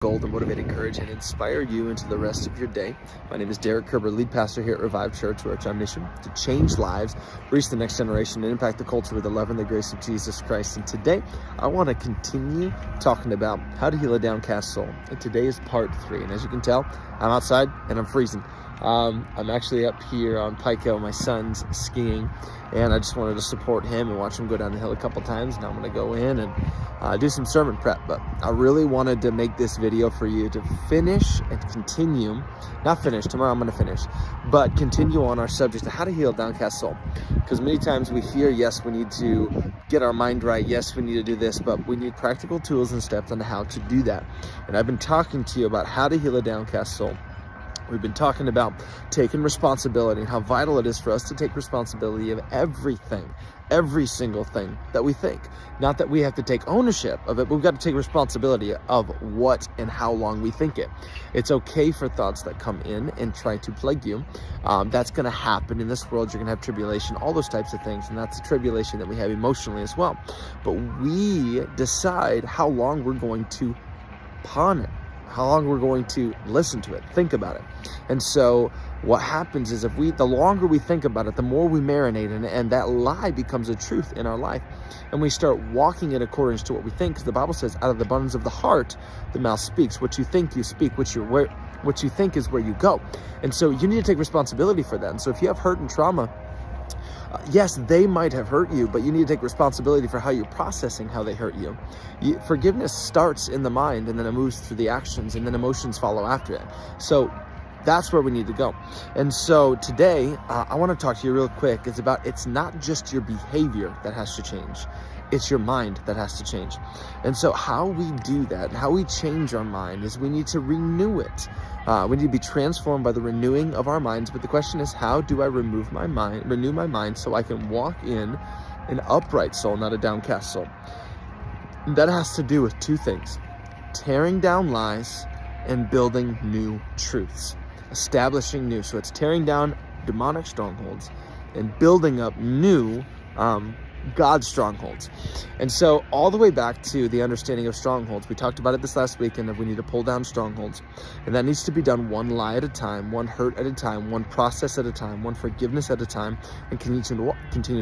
Goal to motivate, encourage, and inspire you into the rest of your day. My name is Derek Kerber, lead pastor here at Revive Church, where it's our mission to change lives, reach the next generation, and impact the culture with the love and the grace of Jesus Christ. And today, I want to continue talking about how to heal a downcast soul. And today is part 3. And as you can tell, I'm outside and I'm freezing. I'm actually up here on Pico. My son's skiing, and I just wanted to support him and watch him go down the hill a couple times. Now I'm going to go in and do some sermon prep, but I really wanted to make this video for you to finish and continue, not finish, tomorrow I'm going to finish, but continue on our subject of how to heal a downcast soul. Because many times we hear, yes, we need to get our mind right, yes, we need to do this, but we need practical tools and steps on how to do that. And I've been talking to you about how to heal a downcast soul. We've been talking about taking responsibility and how vital it is for us to take responsibility of everything, every single thing that we think. Not that we have to take ownership of it, but we've got to take responsibility of what and how long we think it. It's okay for thoughts that come in and try to plague you. That's going to happen in this world. You're going to have tribulation, all those types of things. And that's the tribulation that we have emotionally as well. But we decide how long we're going to pawn it, how long we're going to listen to it, think about it. And so what happens is the longer we think about it, the more we marinate in it, and that lie becomes a truth in our life. And we start walking in accordance to what we think, because the Bible says, out of the abundance of the heart, the mouth speaks. What you think, you speak. What you think is where you go. And so you need to take responsibility for that. And so if you have hurt and trauma, yes, they might have hurt you, but you need to take responsibility for how you're processing how they hurt you. Forgiveness starts in the mind, and then it moves through the actions, and then emotions follow after it. So that's where we need to go. And so today, I want to talk to you real quick. It's not just your behavior that has to change. It's your mind that has to change. And so how we do that, how we change our mind, is we need to renew it. We need to be transformed by the renewing of our minds. But the question is, how do I renew my mind so I can walk in an upright soul, not a downcast soul? And that has to do with two things: tearing down lies and building new truths, establishing new. So it's tearing down demonic strongholds and building up new God's strongholds. And so all the way back to the understanding of strongholds, we talked about it this last weekend, of we need to pull down strongholds, and that needs to be done one lie at a time, one hurt at a time, one process at a time, one forgiveness at a time, and continue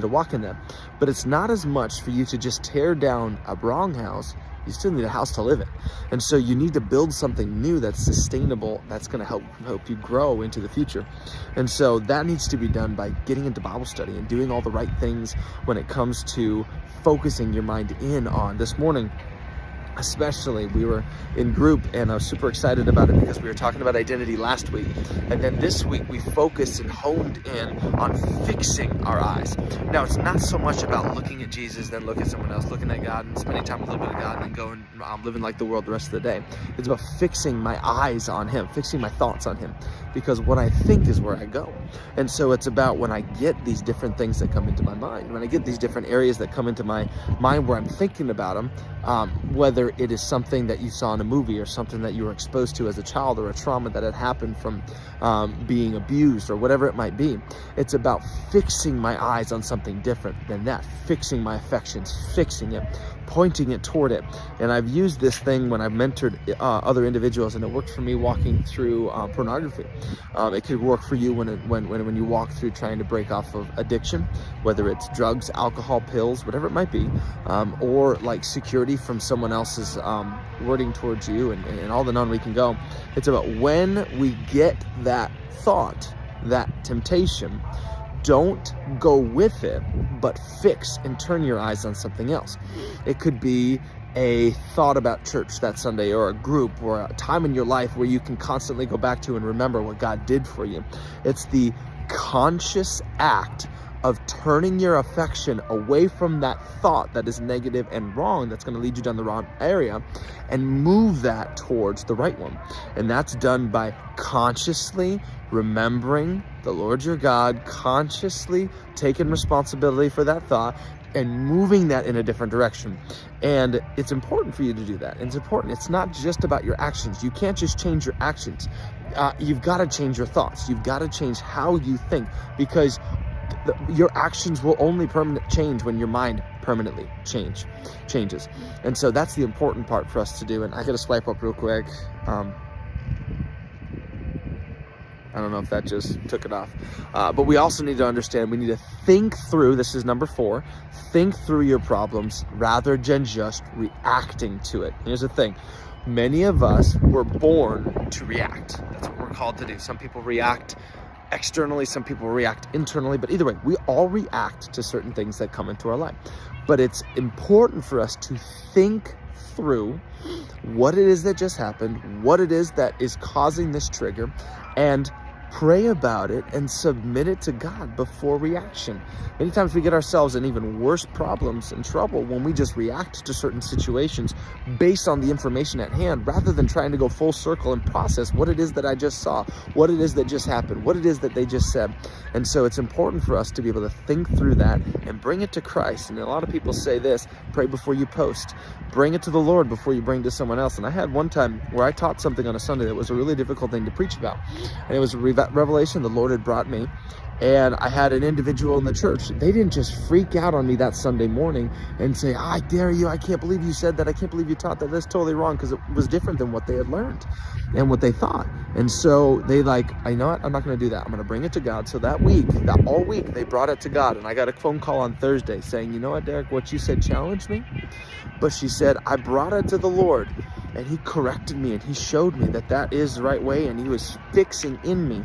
to walk in that. But it's not as much for you to just tear down a wrong house. You still need a house to live in. And so you need to build something new that's sustainable, that's going to help you grow into the future. And so that needs to be done by getting into Bible study and doing all the right things when it comes to focusing your mind in on. This morning, especially, we were in group, and I was super excited about it because we were talking about identity last week. And then this week we focused and honed in on fixing our eyes. Now, it's not so much about looking at Jesus, then look at someone else, looking at God and spending time with a little bit of God, and then going living like the world the rest of the day. It's about fixing my eyes on Him, fixing my thoughts on Him, because what I think is where I go. And so it's about when I get these different things that come into my mind, when I get these different areas that come into my mind where I'm thinking about them, whether it is something that you saw in a movie or something that you were exposed to as a child, or a trauma that had happened from being abused, or whatever it might be. It's about fixing my eyes on something different than that, fixing my affections, fixing it, pointing it toward it. And I've used this thing when I've mentored other individuals, and it worked for me walking through pornography. It could work for you when you walk through trying to break off of addiction, whether it's drugs, alcohol, pills, whatever it might be, or like security from someone else's wording towards you, and all the on we can go. It's about when we get that thought, that temptation, don't go with it, but fix and turn your eyes on something else. It could be a thought about church that Sunday, or a group, or a time in your life where you can constantly go back to and remember what God did for you. It's the conscious act of turning your affection away from that thought that is negative and wrong, that's going to lead you down the wrong area, and move that towards the right one. And that's done by consciously remembering the Lord your God, consciously taking responsibility for that thought, and moving that in a different direction. And it's important for you to do that. It's important. It's not just about your actions. You can't just change your actions. You've got to change your thoughts. You've got to change how you think, because your actions will only change when your mind permanently changes. And so that's the important part for us to do. And I gotta swipe up real quick. I don't know if that just took it off. But we also need to understand, we need to think through, this is number 4, think through your problems rather than just reacting to it. Here's the thing. Many of us were born to react. That's what we're called to do. Some people react externally, some people react internally, but either way, we all react to certain things that come into our life. But it's important for us to think through what it is that just happened, what it is that is causing this trigger, and pray about it and submit it to God before reaction. Many times we get ourselves in even worse problems and trouble when we just react to certain situations based on the information at hand, rather than trying to go full circle and process what it is that I just saw, what it is that just happened, what it is that they just said. And so it's important for us to be able to think through that and bring it to Christ. And a lot of people say this: pray before you post. Bring it to the Lord before you bring it to someone else. And I had one time where I taught something on a Sunday that was a really difficult thing to preach about. And it was a revelation the Lord had brought me. And I had an individual in the church. They didn't just freak out on me that Sunday morning and say, I dare you, I can't believe you said that, I can't believe you taught that, that's totally wrong, because it was different than what they had learned and what they thought. And so they I know what, I'm not going to do that. I'm going to bring it to God. So that all week, they brought it to God. And I got a phone call on Thursday saying, you know what, Derek, what you said challenged me. But she said, I brought it to the Lord and he corrected me and he showed me that that is the right way. And he was fixing in me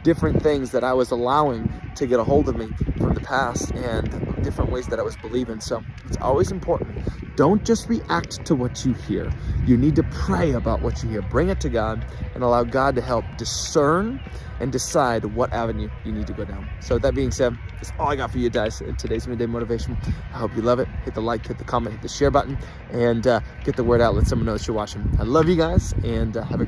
different things that I was allowing to get a hold of me from the past and different ways that I was believing. So it's always important. Don't just react to what you hear. You need to pray about what you hear. Bring it to God and allow God to help discern and decide what avenue you need to go down. So with that being said, that's all I got for you guys in today's Midday Motivation. I hope you love it. Hit the like, hit the comment, hit the share button, and get the word out. Let someone know that you're watching. I love you guys, and have a